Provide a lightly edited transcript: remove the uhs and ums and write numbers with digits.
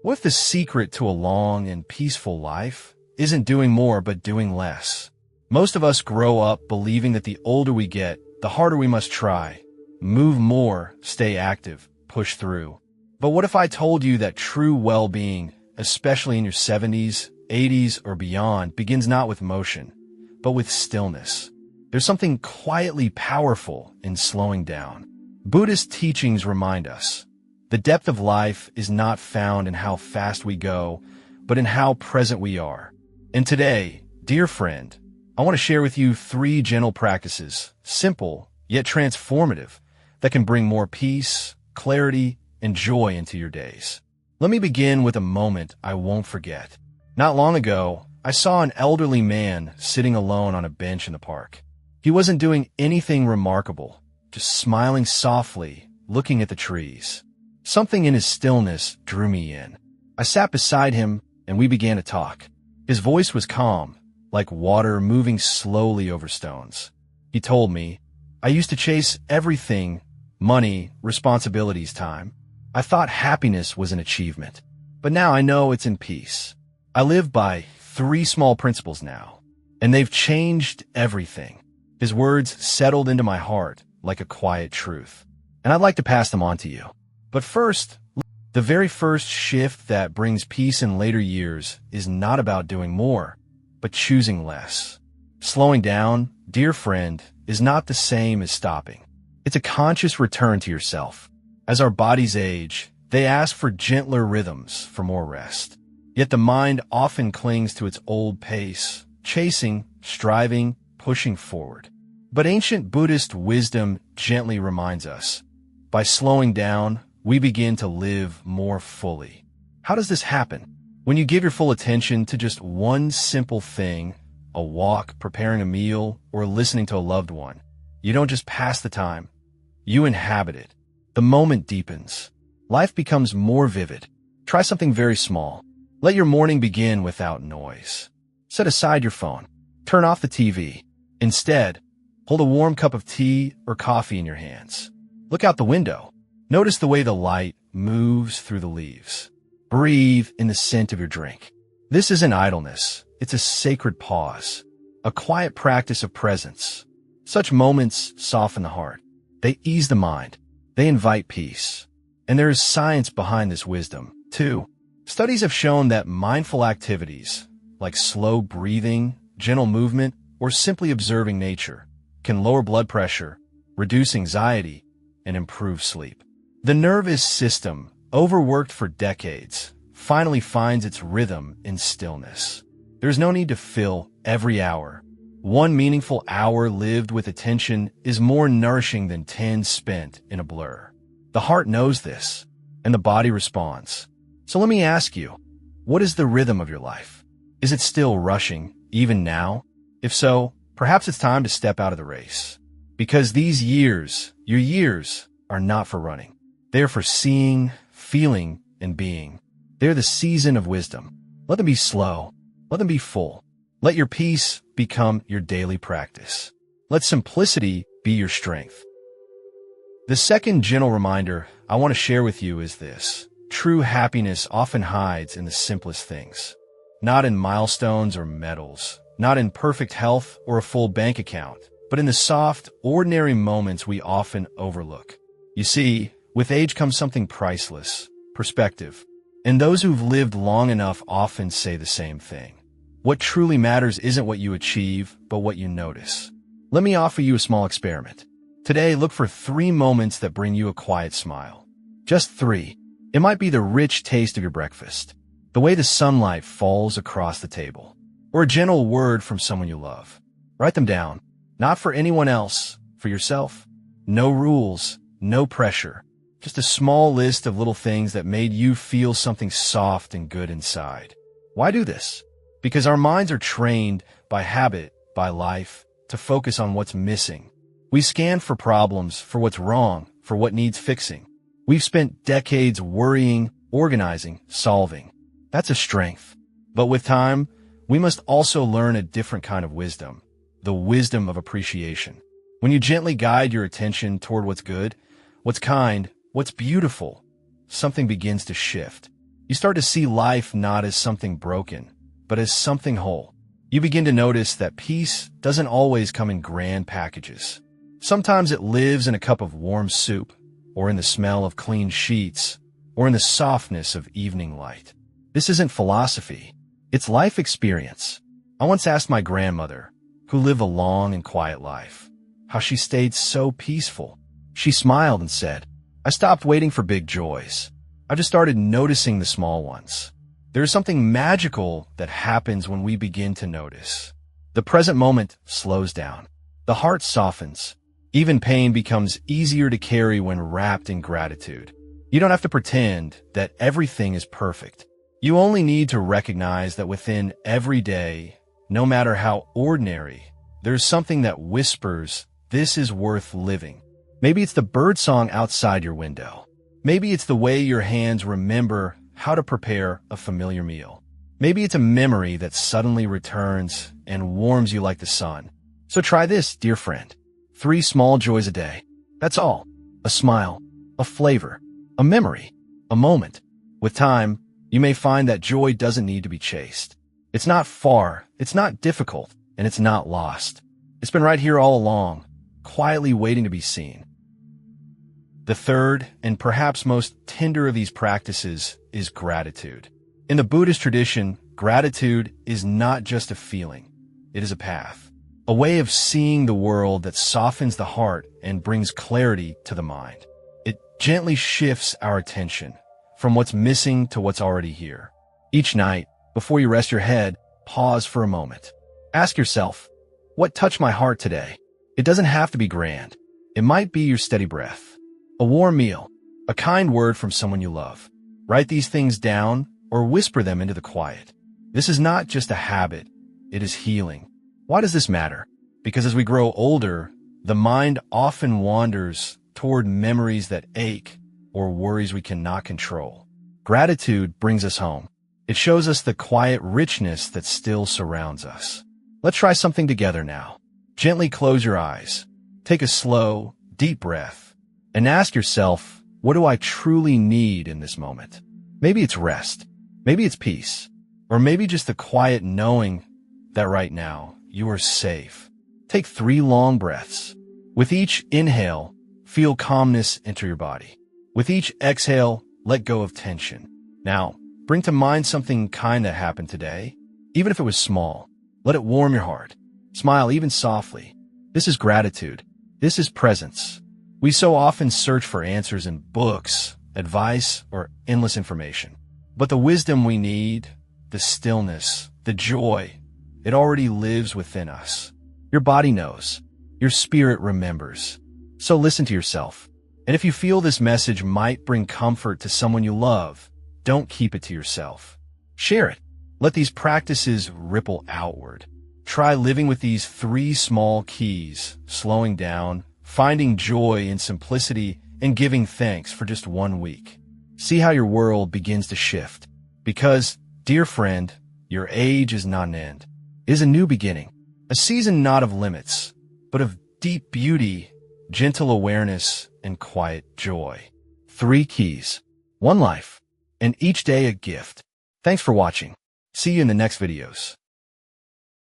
What if the secret to a long and peaceful life isn't doing more but doing less? Most of us grow up believing that the older we get, the harder we must try. Move more, stay active, push through. But what if I told you that true well-being, especially in your 70s, 80s, or beyond, begins not with motion, but with stillness? There's something quietly powerful in slowing down. Buddhist teachings remind us the depth of life is not found in how fast we go, but in how present we are. And today, dear friend, I want to share with you 3 gentle practices, simple yet transformative, that can bring more peace, clarity, and joy into your days. Let me begin with a moment I won't forget. Not long ago, I saw an elderly man sitting alone on a bench in the park. He wasn't doing anything remarkable, just smiling softly, looking at the trees. Something in his stillness drew me in. I sat beside him, and we began to talk. His voice was calm, like water moving slowly over stones. He told me, "I used to chase everything, money, responsibilities, time. I thought happiness was an achievement, but now I know it's in peace. I live by 3 small principles now, and they've changed everything." His words settled into my heart like a quiet truth, and I'd like to pass them on to you. But first, the very first shift that brings peace in later years is not about doing more, but choosing less. Slowing down, dear friend, is not the same as stopping. It's a conscious return to yourself. As our bodies age, they ask for gentler rhythms, for more rest. Yet the mind often clings to its old pace, chasing, striving, pushing forward. But ancient Buddhist wisdom gently reminds us, by slowing down, we begin to live more fully. How does this happen? When you give your full attention to just one simple thing, a walk, preparing a meal, or listening to a loved one, you don't just pass the time, you inhabit it. The moment deepens. Life becomes more vivid. Try something very small. Let your morning begin without noise. Set aside your phone. Turn off the TV. Instead, hold a warm cup of tea or coffee in your hands. Look out the window. Notice the way the light moves through the leaves. Breathe in the scent of your drink. This isn't idleness. It's a sacred pause, a quiet practice of presence. Such moments soften the heart. They ease the mind. They invite peace. And there is science behind this wisdom, too. Studies have shown that mindful activities, like slow breathing, gentle movement, or simply observing nature, can lower blood pressure, reduce anxiety, and improve sleep. The nervous system, overworked for decades, finally finds its rhythm in stillness. There's no need to fill every hour. One meaningful hour lived with attention is more nourishing than 10 spent in a blur. The heart knows this, and the body responds. So let me ask you, what is the rhythm of your life? Is it still rushing, even now? If so, perhaps it's time to step out of the race. Because these years, your years, are not for running. They're for seeing, feeling, and being. They're the season of wisdom. Let them be slow. Let them be full. Let your peace become your daily practice. Let simplicity be your strength. The second gentle reminder I want to share with you is this. True happiness often hides in the simplest things. Not in milestones or medals, not in perfect health or a full bank account, but in the soft, ordinary moments we often overlook. You see, with age comes something priceless, perspective. And those who've lived long enough often say the same thing. What truly matters isn't what you achieve, but what you notice. Let me offer you a small experiment. Today, look for 3 moments that bring you a quiet smile. Just 3. It might be the rich taste of your breakfast, the way the sunlight falls across the table, or a gentle word from someone you love. Write them down. Not for anyone else, for yourself. No rules, no pressure. Just a small list of little things that made you feel something soft and good inside. Why do this? Because our minds are trained by habit, by life, to focus on what's missing. We scan for problems, for what's wrong, for what needs fixing. We've spent decades worrying, organizing, solving. That's a strength. But with time, we must also learn a different kind of wisdom, the wisdom of appreciation. When you gently guide your attention toward what's good, what's kind, what's beautiful, something begins to shift. You start to see life not as something broken, but as something whole. You begin to notice that peace doesn't always come in grand packages. Sometimes it lives in a cup of warm soup, or in the smell of clean sheets, or in the softness of evening light. This isn't philosophy. It's life experience. I once asked my grandmother, who lived a long and quiet life, how she stayed so peaceful. She smiled and said, "I stopped waiting for big joys. I just started noticing the small ones." There is something magical that happens when we begin to notice. The present moment slows down. The heart softens. Even pain becomes easier to carry when wrapped in gratitude. You don't have to pretend that everything is perfect. You only need to recognize that within every day, no matter how ordinary, there's something that whispers, "This is worth living." Maybe it's the birdsong outside your window. Maybe it's the way your hands remember how to prepare a familiar meal. Maybe it's a memory that suddenly returns and warms you like the sun. So try this, dear friend. 3 small joys a day. That's all. A smile, a flavor, a memory, a moment. With time, you may find that joy doesn't need to be chased. It's not far, it's not difficult, and it's not lost. It's been right here all along, quietly waiting to be seen. The third, and perhaps most tender of these practices, is gratitude. In the Buddhist tradition, gratitude is not just a feeling. It is a path, a way of seeing the world that softens the heart and brings clarity to the mind. It gently shifts our attention from what's missing to what's already here. Each night, before you rest your head, pause for a moment. Ask yourself, what touched my heart today? It doesn't have to be grand. It might be your steady breath, a warm meal, a kind word from someone you love. Write these things down or whisper them into the quiet. This is not just a habit, it is healing. Why does this matter? Because as we grow older, the mind often wanders toward memories that ache or worries we cannot control. Gratitude brings us home. It shows us the quiet richness that still surrounds us. Let's try something together now. Gently close your eyes. Take a slow, deep breath and ask yourself, what do I truly need in this moment? Maybe it's rest. Maybe it's peace. Or maybe just the quiet knowing that right now you are safe. Take 3 long breaths. With each inhale, feel calmness enter your body. With each exhale, let go of tension. Now, bring to mind something kind that happened today. Even if it was small, let it warm your heart. Smile even softly. This is gratitude. This is presence. We so often search for answers in books, advice, or endless information. But the wisdom we need, the stillness, the joy, it already lives within us. Your body knows. Your spirit remembers. So listen to yourself. And if you feel this message might bring comfort to someone you love, don't keep it to yourself. Share it. Let these practices ripple outward. Try living with these 3 small keys, slowing down, finding joy in simplicity, and giving thanks for just 1 week. See how your world begins to shift. Because, dear friend, your age is not an end. It is a new beginning. A season not of limits, but of deep beauty, gentle awareness, and quiet joy. 3 keys, 1 life, and each day a gift. Thanks for watching. See you in the next videos.